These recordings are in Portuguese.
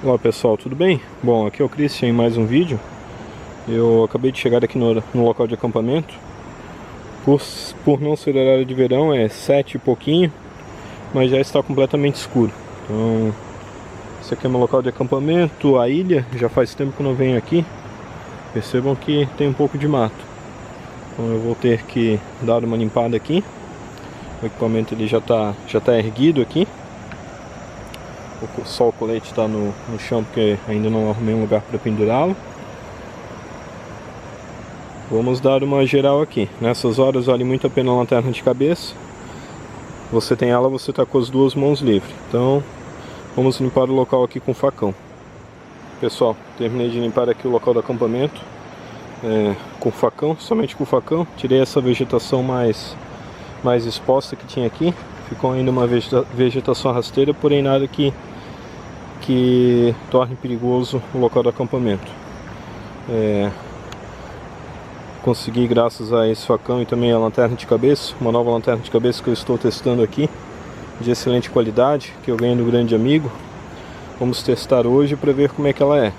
Olá pessoal, tudo bem? Bom, aqui é o Christian em mais um vídeo. Eu acabei de chegar aqui no local de acampamento. Por não ser horário de verão, é 7 e pouquinho, mas já está completamente escuro. Então, esse aqui é meu local de acampamento, a ilha. Já faz tempo que eu não venho aqui. Percebam que tem um pouco de mato. Então eu vou ter que dar uma limpada aqui. O equipamento ele já tá erguido aqui. Só o colete está no chão porque ainda não arrumei um lugar para pendurá-lo. Vamos dar uma geral aqui. Nessas horas vale muito a pena a lanterna de cabeça. Você tem ela, você está com as duas mãos livres. Então vamos limpar o local aqui com facão. Pessoal, terminei de limpar aqui o local do acampamento com facão, somente com facão. Tirei essa vegetação mais exposta que tinha aqui. Ficou ainda uma vegetação rasteira, porém nada que torne perigoso o local do acampamento. Consegui, graças a esse facão e também a lanterna de cabeça, uma nova lanterna de cabeça que eu estou testando aqui, de excelente qualidade, que eu ganhei do grande amigo. Vamos testar hoje para ver como é que ela é.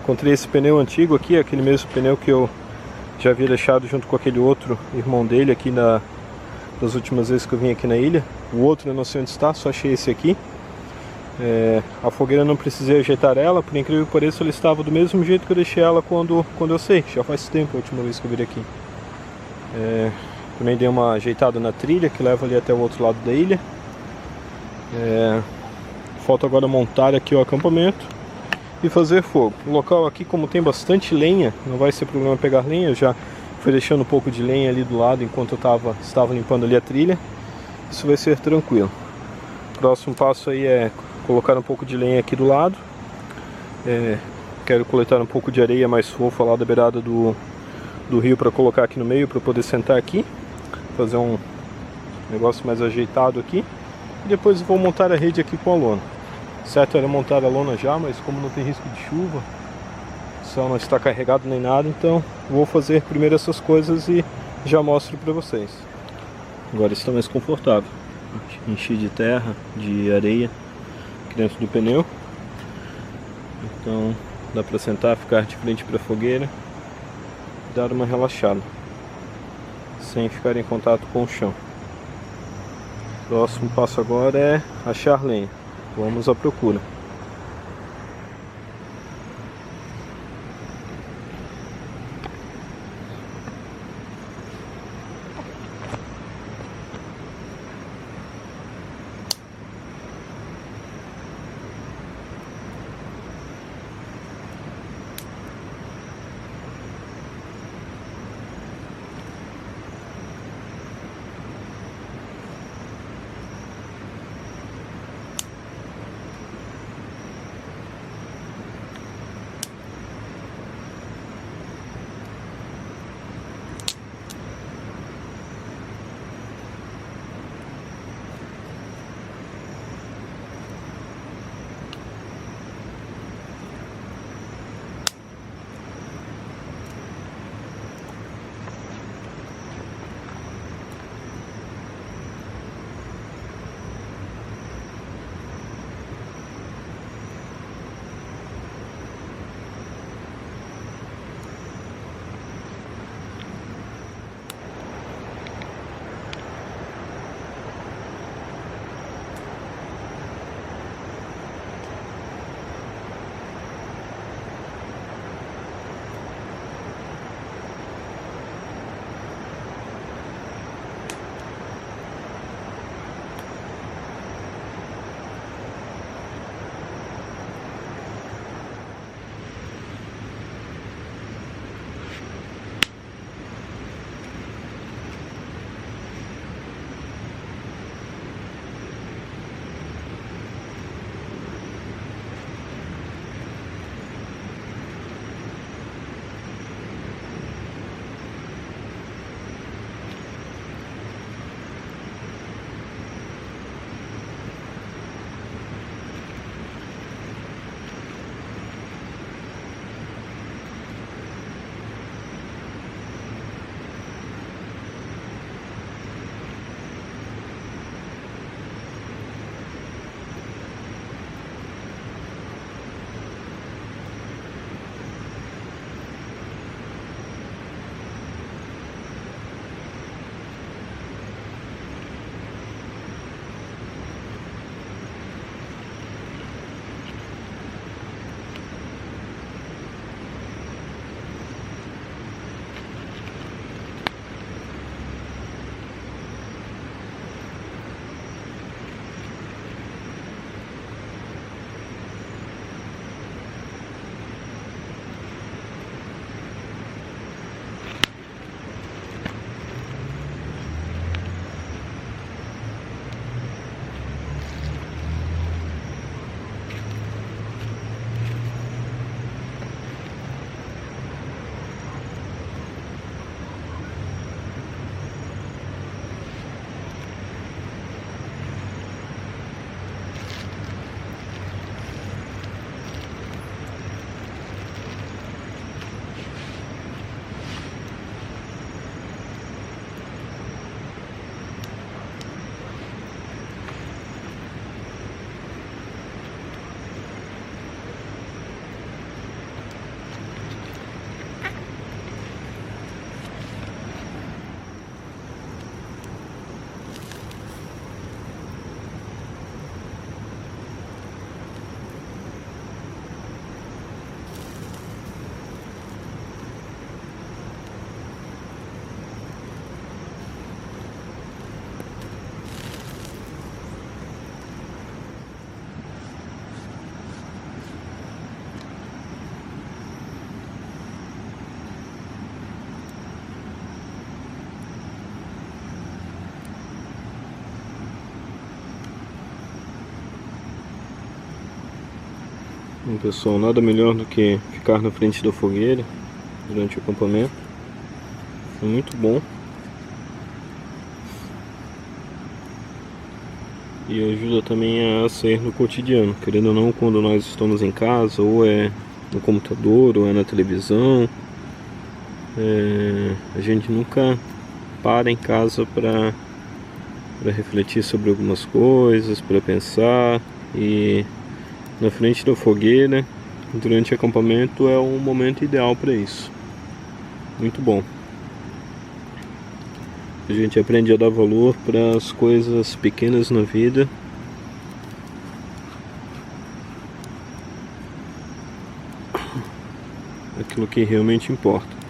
Encontrei esse pneu antigo aqui, aquele mesmo pneu que eu já havia deixado junto com aquele outro irmão dele aqui das últimas vezes que eu vim aqui na ilha. O outro eu não sei onde está, só achei esse aqui. A fogueira não precisei ajeitar ela, por incrível que pareça, ela estava do mesmo jeito que eu deixei ela quando eu sei, já faz tempo a última vez que eu vim aqui. Também dei uma ajeitada na trilha que leva ali até o outro lado da ilha. Falta agora montar aqui o acampamento e fazer fogo. O local aqui, como tem bastante lenha, não vai ser problema pegar lenha. Eu já fui deixando um pouco de lenha ali do lado enquanto eu estava limpando ali a trilha. Isso vai ser tranquilo. O próximo passo aí é colocar um pouco de lenha aqui do lado. Quero coletar um pouco de areia mais fofa lá da beirada do rio para colocar aqui no meio, para poder sentar aqui, fazer um negócio mais ajeitado aqui. E depois vou montar a rede aqui com a lona. Certo era montar a lona já, mas como não tem risco de chuva, o céu não está carregado nem nada, então vou fazer primeiro essas coisas e já mostro para vocês. Agora está mais confortável. Enchi de terra, de areia aqui dentro do pneu. Então dá para sentar, ficar de frente para a fogueira e dar uma relaxada, sem ficar em contato com o chão. O próximo passo agora é achar lenha. Vamos à procura. Bom, pessoal, nada melhor do que ficar na frente da fogueira durante o acampamento. É muito bom. E ajuda também a sair no cotidiano, querendo ou não, quando nós estamos em casa, ou é no computador, ou é na televisão, a gente nunca para em casa para refletir sobre algumas coisas, para pensar. E na frente da fogueira, durante o acampamento, é um momento ideal para isso. Muito bom. A gente aprende a dar valor para as coisas pequenas na vida. Aquilo que realmente importa.